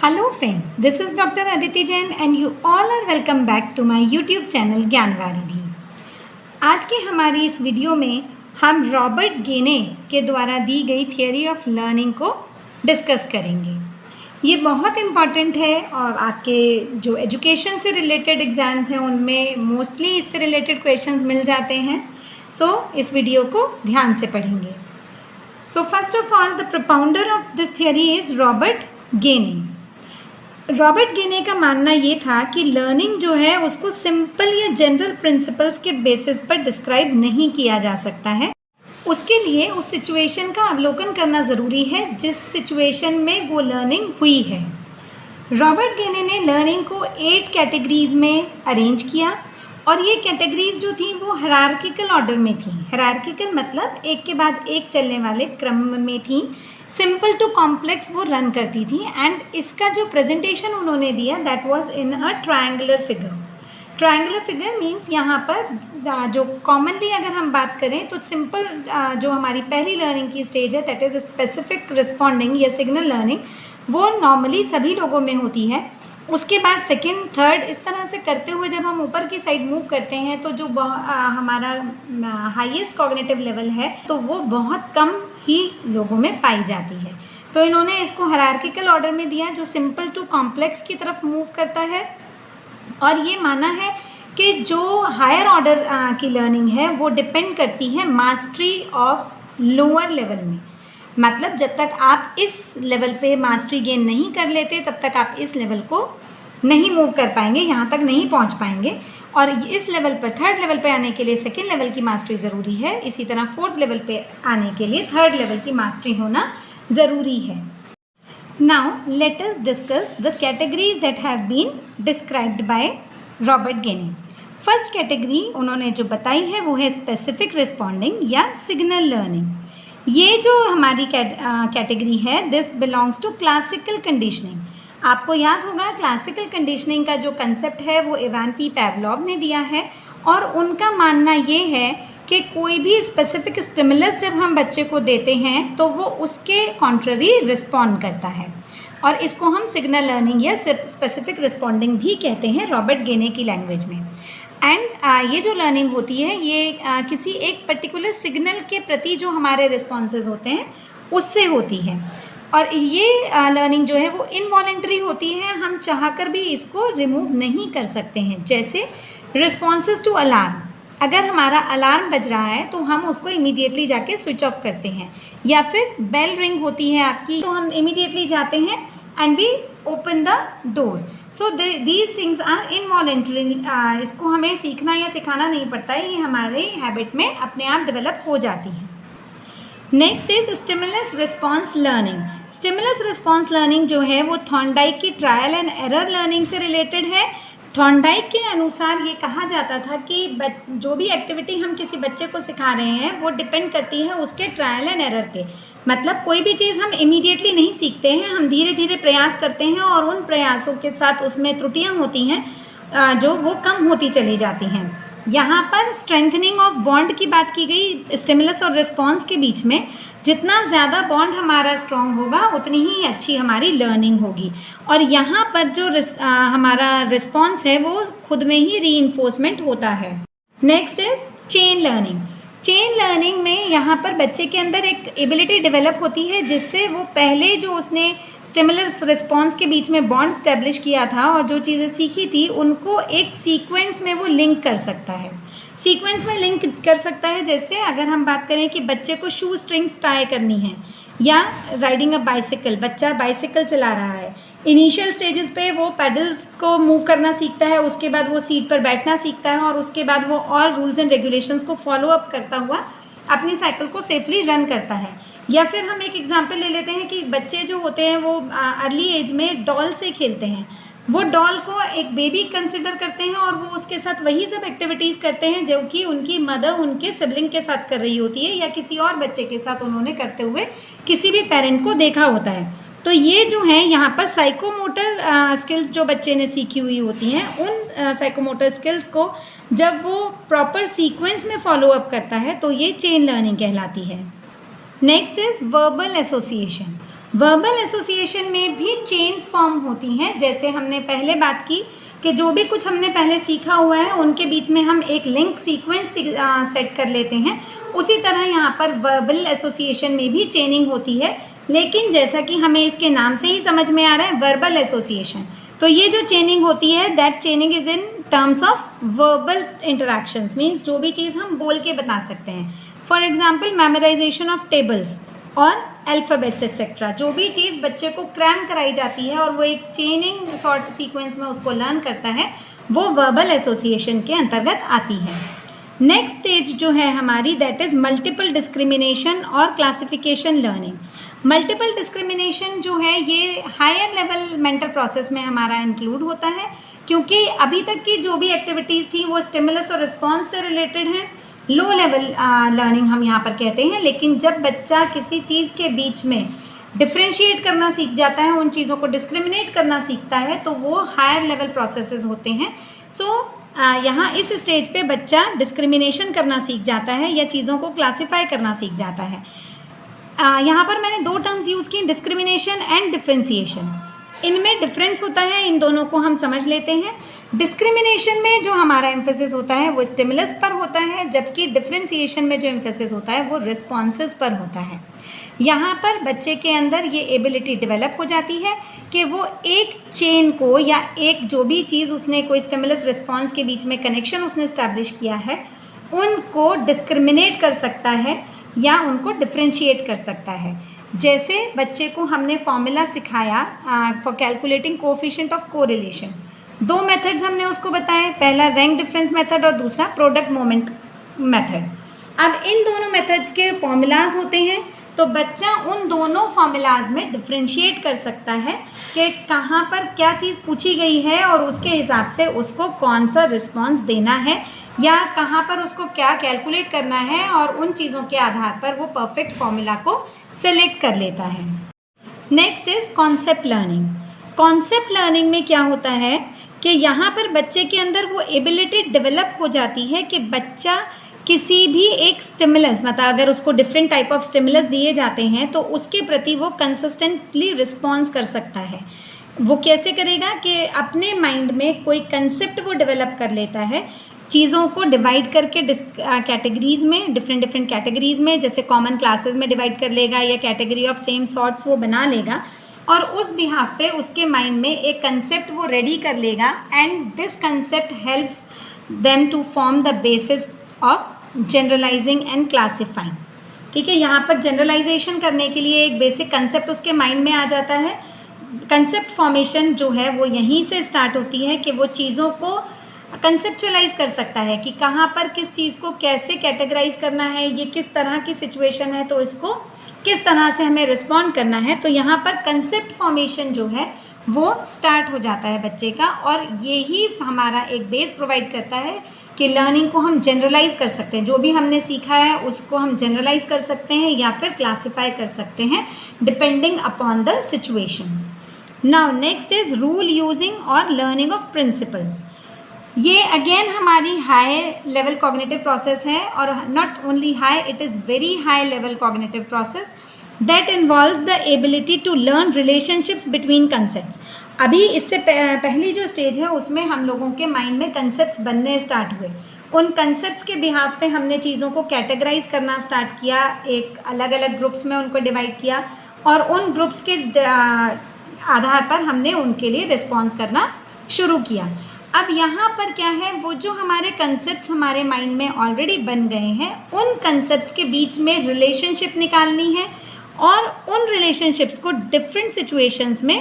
Hello friends, this is Dr. Aditi Jain and you all are welcome back to my YouTube channel ज्ञानवारिधि। आज की हमारी इस video में हम रॉबर्ट गेने के द्वारा दी गई थियरी ऑफ लर्निंग को डिस्कस करेंगे। ये बहुत इम्पॉर्टेंट है और आपके जो एजुकेशन से रिलेटेड एग्ज़ाम्स हैं उनमें मोस्टली इससे रिलेटेड क्वेश्चंस मिल जाते हैं। सो इस वीडियो को ध्यान से पढ़ेंगे। So first of all the propounder of this theory is Robert गेने। रॉबर्ट गेने का मानना ये था कि लर्निंग जो है उसको सिंपल या जनरल प्रिंसिपल्स के बेसिस पर डिस्क्राइब नहीं किया जा सकता है। उसके लिए उस सिचुएशन का अवलोकन करना ज़रूरी है जिस सिचुएशन में वो लर्निंग हुई है। रॉबर्ट गेने ने लर्निंग को 8 कैटेगरीज में अरेंज किया और ये कैटेगरीज जो थी वो हायरार्किकल ऑर्डर में थी। हायरार्किकल मतलब एक के बाद एक चलने वाले क्रम में थी। सिंपल टू कॉम्प्लेक्स वो रन करती थी एंड इसका जो प्रेजेंटेशन उन्होंने दिया that was in a triangular figure. Triangular figure means यहाँ पर जो कॉमनली अगर हम बात करें तो सिंपल जो हमारी पहली लर्निंग की स्टेज है दैट इज़ स्पेसिफिक रिस्पॉन्डिंग या सिग्नल लर्निंग, वो नॉर्मली सभी लोगों में होती है। उसके बाद सेकंड, थर्ड इस तरह से करते हुए जब हम ऊपर की साइड मूव करते हैं तो जो हमारा हाईएस्ट कॉग्निटिव लेवल है तो वो बहुत कम ही लोगों में पाई जाती है। तो इन्होंने इसको हायरार्किकल ऑर्डर में दिया जो सिंपल टू कॉम्प्लेक्स की तरफ मूव करता है और ये माना है कि जो हायर ऑर्डर की लर्निंग है वो डिपेंड करती है मास्टरी ऑफ लोअर लेवल में। मतलब जब तक आप इस लेवल पे मास्टरी गेन नहीं कर लेते तब तक आप इस लेवल को नहीं मूव कर पाएंगे, यहाँ तक नहीं पहुँच पाएंगे। और इस लेवल पर थर्ड लेवल पे आने के लिए सेकेंड लेवल की मास्टरी ज़रूरी है। इसी तरह फोर्थ लेवल पे आने के लिए थर्ड लेवल की मास्टरी होना ज़रूरी है। Now let us discuss the categories that have been described by Robert Gagne. First category उन्होंने जो बताई है वो है स्पेसिफिक रिस्पॉन्डिंग या सिग्नल लर्निंग। ये जो हमारी कैटेगरी है this belongs to classical conditioning. आपको याद होगा क्लासिकल कंडीशनिंग का जो कंसेप्ट है वो इवान पी पैवलोव ने दिया है और उनका मानना ये है कि कोई भी स्पेसिफिक स्टिमुलस जब हम बच्चे को देते हैं तो वो उसके कॉन्ट्ररी रिस्पॉन्ड करता है और इसको हम सिग्नल लर्निंग या स्पेसिफिक रिस्पॉन्डिंग भी कहते हैं रॉबर्ट गेने की लैंग्वेज में। एंड ये जो लर्निंग होती है ये किसी एक पर्टिकुलर सिग्नल के प्रति जो हमारे रिस्पॉन्सेज होते हैं उससे होती है और ये लर्निंग जो है वो इनवॉलेंटरी होती है। हम चाहकर भी इसको रिमूव नहीं कर सकते हैं। जैसे रिस्पॉन्सेज टू अलार्म, अगर हमारा अलार्म बज रहा है तो हम उसको इमीडिएटली जाके स्विच ऑफ करते हैं, या फिर बेल रिंग होती है आपकी तो हम इमीडिएटली जाते हैं and we open the door. So these things are involuntary. इसको हमें सीखना या सिखाना नहीं पड़ता है, ये हमारे हैबिट में अपने आप डेवलप हो जाती है। Next is stimulus response learning. Stimulus response learning जो है वो थॉर्नडाइक की ट्रायल एंड एरर लर्निंग से रिलेटेड है। थॉर्नडाइक के अनुसार ये कहा जाता था कि जो भी एक्टिविटी हम किसी बच्चे को सिखा रहे हैं वो डिपेंड करती है उसके ट्रायल एंड एरर पे। मतलब कोई भी चीज़ हम इमीडिएटली नहीं सीखते हैं, हम धीरे धीरे प्रयास करते हैं और उन प्रयासों के साथ उसमें त्रुटियां होती हैं जो वो कम होती चली जाती हैं। यहाँ पर स्ट्रेंथनिंग ऑफ बॉन्ड की बात की गई स्टिमुलस और रिस्पॉन्स के बीच में। जितना ज़्यादा बॉन्ड हमारा स्ट्रॉन्ग होगा उतनी ही अच्छी हमारी लर्निंग होगी और यहाँ पर जो हमारा रिस्पॉन्स है वो खुद में ही रीइंफोर्समेंट होता है। Next is chain learning. Chain learning में यहाँ पर बच्चे के अंदर एक एबिलिटी डेवलप होती है जिससे वो पहले जो उसने स्टिमुलस रिस्पॉन्स के बीच में बॉन्ड स्टैब्लिश किया था और जो चीज़ें सीखी थी उनको एक सीक्वेंस में वो लिंक कर सकता है। सीक्वेंस में लिंक कर सकता है जैसे अगर हम बात करें कि बच्चे को शू स्ट्रिंग्स टाई करनी है या राइडिंग अ बाइसिकल, बच्चा बाइसिकल चला रहा है। इनिशियल स्टेजेस पे वो पैडल्स को मूव करना सीखता है, उसके बाद वो सीट पर बैठना सीखता है और उसके बाद वो और रूल्स एंड रेगुलेशंस को फॉलो अप करता हुआ अपनी साइकिल को सेफली रन करता है। या फिर हम एक एग्जांपल ले लेते हैं कि बच्चे जो होते हैं वो अर्ली एज में डॉल से खेलते हैं। वो डॉल को एक बेबी कंसिडर करते हैं और वो उसके साथ वही सब एक्टिविटीज़ करते हैं जो कि उनकी मदर उनके सिबलिंग के साथ कर रही होती है या किसी और बच्चे के साथ उन्होंने करते हुए किसी भी पेरेंट को देखा होता है। तो ये जो है यहाँ पर साइकोमोटर स्किल्स जो बच्चे ने सीखी हुई होती हैं उन साइकोमोटर स्किल्स को जब वो प्रॉपर सीक्वेंस में फॉलो अप करता है तो ये चेन लर्निंग कहलाती है। Next is verbal association. Verbal association में भी चेन्स फॉर्म होती हैं, जैसे हमने पहले बात की कि जो भी कुछ हमने पहले सीखा हुआ है उनके बीच में हम एक लिंक सीक्वेंस सेट कर लेते हैं। उसी तरह यहाँ पर वर्बल एसोसिएशन में भी चेनिंग होती है, लेकिन जैसा कि हमें इसके नाम से ही समझ में आ रहा है वर्बल एसोसिएशन, तो ये जो चेनिंग होती है that चेनिंग is in terms of verbal interactions, means जो भी चीज़ हम बोल के बता सकते हैं। For example memorisation of tables और अल्फ़ाबेट्स एक्सेट्रा, जो भी चीज़ बच्चे को क्रैम कराई जाती है और वो एक चेनिंग सॉर्ट सीक्वेंस में उसको लर्न करता है, वो वर्बल एसोसिएशन के अंतर्गत आती है। नेक्स्ट स्टेज जो है हमारी दैट इज़ मल्टीपल डिस्क्रिमिनेशन और क्लासिफिकेशन लर्निंग। मल्टीपल डिस्क्रिमिनेशन जो है ये हायर लेवल मेंटल प्रोसेस में हमारा इंक्लूड होता है, क्योंकि अभी तक की जो भी एक्टिविटीज़ थी वो स्टिमुलस और रिस्पॉन्स से रिलेटेड हैं, लो लेवल लर्निंग हम यहाँ पर कहते हैं। लेकिन जब बच्चा किसी चीज़ के बीच में डिफ्रेंशिएट करना सीख जाता है, उन चीज़ों को डिस्क्रिमिनेट करना सीखता है, तो वो हायर लेवल प्रोसेसेस होते हैं। यहाँ इस स्टेज पे बच्चा डिस्क्रिमिनेशन करना सीख जाता है या चीज़ों को क्लासीफाई करना सीख जाता है। यहाँ पर मैंने दो टर्म्स यूज़ की, डिस्क्रिमिनेशन एंड डिफ्रेंशिएशन। इनमें डिफरेंस होता है, इन दोनों को हम समझ लेते हैं। डिस्क्रिमिनेशन में जो हमारा एम्फेसिस होता है वो स्टिमुलस पर होता है, जबकि डिफ्रेंशिएशन में जो एम्फेसिस होता है वो रिस्पॉन्सेस पर होता है। यहाँ पर बच्चे के अंदर ये एबिलिटी डेवलप हो जाती है कि वो एक चेन को या एक जो भी चीज़ उसने कोई स्टिमुलस रिस्पॉन्स के बीच में कनेक्शन उसने इस्टेब्लिश किया है उनको डिस्क्रिमिनेट कर सकता है या उनको डिफ्रेंशिएट कर सकता है। जैसे बच्चे को हमने फॉर्मूला सिखाया for calculating coefficient of correlation, दो मेथड्स हमने उसको बताए, पहला रैंक डिफरेंस मेथड और दूसरा प्रोडक्ट मोमेंट मेथड। अब इन दोनों मेथड्स के फॉर्मूलाज होते हैं, तो बच्चा उन दोनों फॉर्मूलाज में डिफ्रेंशिएट कर सकता है कि कहाँ पर क्या चीज़ पूछी गई है और उसके हिसाब से उसको कौन सा रिस्पॉन्स देना है या कहाँ पर उसको क्या कैलकुलेट करना है, और उन चीज़ों के आधार पर वो परफेक्ट फॉर्मूला को सेलेक्ट कर लेता है। Next is concept learning. Concept learning में क्या होता है कि यहाँ पर बच्चे के अंदर वो एबिलिटी डेवलप हो जाती है कि बच्चा किसी भी एक स्टिमुलस, मतलब अगर उसको डिफरेंट टाइप ऑफ स्टिमुलस दिए जाते हैं तो उसके प्रति वो कंसिस्टेंटली रिस्पॉन्स कर सकता है। वो कैसे करेगा कि अपने माइंड में कोई कंसेप्ट वो डेवलप कर लेता है, चीज़ों को डिवाइड करके कैटेगरीज में, डिफरेंट कैटेगरीज में, जैसे कॉमन क्लासेस में डिवाइड कर लेगा या कैटेगरी ऑफ सेम सॉर्ट्स वो बना लेगा और उस बिहाफ पे उसके माइंड में एक कंसेप्ट वो रेडी कर लेगा and this concept helps them to form the basis of generalising and classifying. ठीक है, यहाँ पर जनरलाइजेशन करने के लिए एक बेसिक कंसेप्ट उसके माइंड में आ जाता है। कंसेप्ट फॉर्मेशन जो है वो यहीं से स्टार्ट होती है कि वो चीज़ों को कंसेप्चुअलाइज कर सकता है कि कहाँ पर किस चीज़ को कैसे कैटेगराइज करना है, ये किस तरह की सिचुएशन है तो इसको किस तरह से हमें रिस्पॉन्ड करना है। तो यहाँ पर कंसेप्ट फॉर्मेशन जो है वो स्टार्ट हो जाता है बच्चे का, और यही हमारा एक बेस प्रोवाइड करता है कि लर्निंग को हम जनरलाइज कर सकते हैं। जो भी हमने सीखा है उसको हम जनरलाइज कर सकते हैं या फिर क्लासीफाई कर सकते हैं depending upon the situation. Now next is rule using और लर्निंग ऑफ प्रिंसिपल्स। ये अगेन हमारी हाई लेवल कॉग्निटिव प्रोसेस है, और not only high, it is very high level cognitive process that involves the ability to learn relationships between concepts. अभी इससे पहली जो stage है उसमें हम लोगों के माइंड में कंसेप्ट्स बनने स्टार्ट हुए, उन कंसेप्ट्स के बिहाफ पे हमने चीज़ों को कैटेगराइज करना स्टार्ट किया, एक अलग अलग ग्रुप्स में उनको डिवाइड किया और उन ग्रुप्स के आधार पर हमने उनके लिए रिस्पॉन्स करना शुरू किया। अब यहाँ पर क्या है, वो जो हमारे कंसेप्ट्स हमारे माइंड में ऑलरेडी बन गए हैं उन कंसेप्ट्स के बीच में रिलेशनशिप निकालनी है और उन रिलेशनशिप्स को डिफरेंट सिचुएशंस में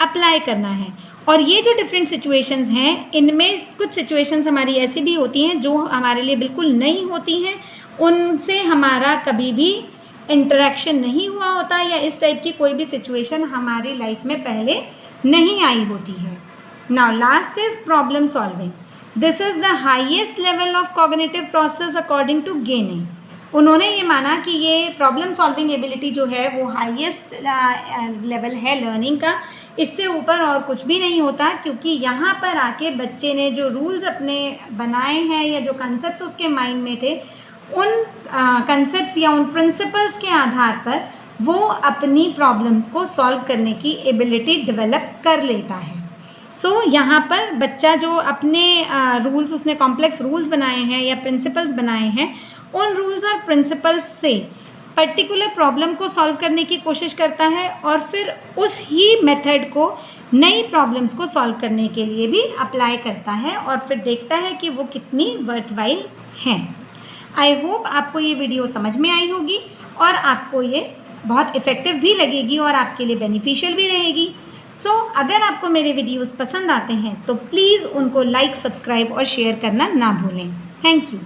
अप्लाई करना है। और ये जो डिफरेंट सिचुएशंस हैं इनमें कुछ सिचुएशंस हमारी ऐसी भी होती हैं जो हमारे लिए बिल्कुल नई होती हैं, उनसे हमारा कभी भी इंटरेक्शन नहीं हुआ होता या इस टाइप की कोई भी सिचुएशन हमारी लाइफ में पहले नहीं आई होती है। Now last is problem solving. This is the highest level of cognitive process according to Gaine. उन्होंने ये माना कि ये प्रॉब्लम सॉल्विंग एबिलिटी जो है वो हाईएस्ट लेवल है लर्निंग का, इससे ऊपर और कुछ भी नहीं होता, क्योंकि यहाँ पर आके बच्चे ने जो रूल्स अपने बनाए हैं या जो कंसेप्ट्स उसके माइंड में थे उन कंसेप्ट्स या उन प्रिंसिपल्स के आधार पर वो अपनी प्रॉब्लम्स को सॉल्व करने की एबिलिटी डेवलप कर लेता है। यहाँ पर बच्चा जो अपने रूल्स, उसने कॉम्प्लेक्स रूल्स बनाए हैं या प्रिंसिपल्स बनाए हैं, उन रूल्स और प्रिंसिपल्स से पर्टिकुलर प्रॉब्लम को सॉल्व करने की कोशिश करता है और फिर उस ही मेथड को नई प्रॉब्लम्स को सॉल्व करने के लिए भी अप्लाई करता है और फिर देखता है कि वो कितनी वर्थवाइल हैं। आई होप आपको ये वीडियो समझ में आई होगी और आपको ये बहुत इफ़ेक्टिव भी लगेगी और आपके लिए बेनिफिशियल भी रहेगी। अगर आपको मेरे वीडियोस पसंद आते हैं तो प्लीज़ उनको लाइक, सब्सक्राइब और शेयर करना ना भूलें। Thank you.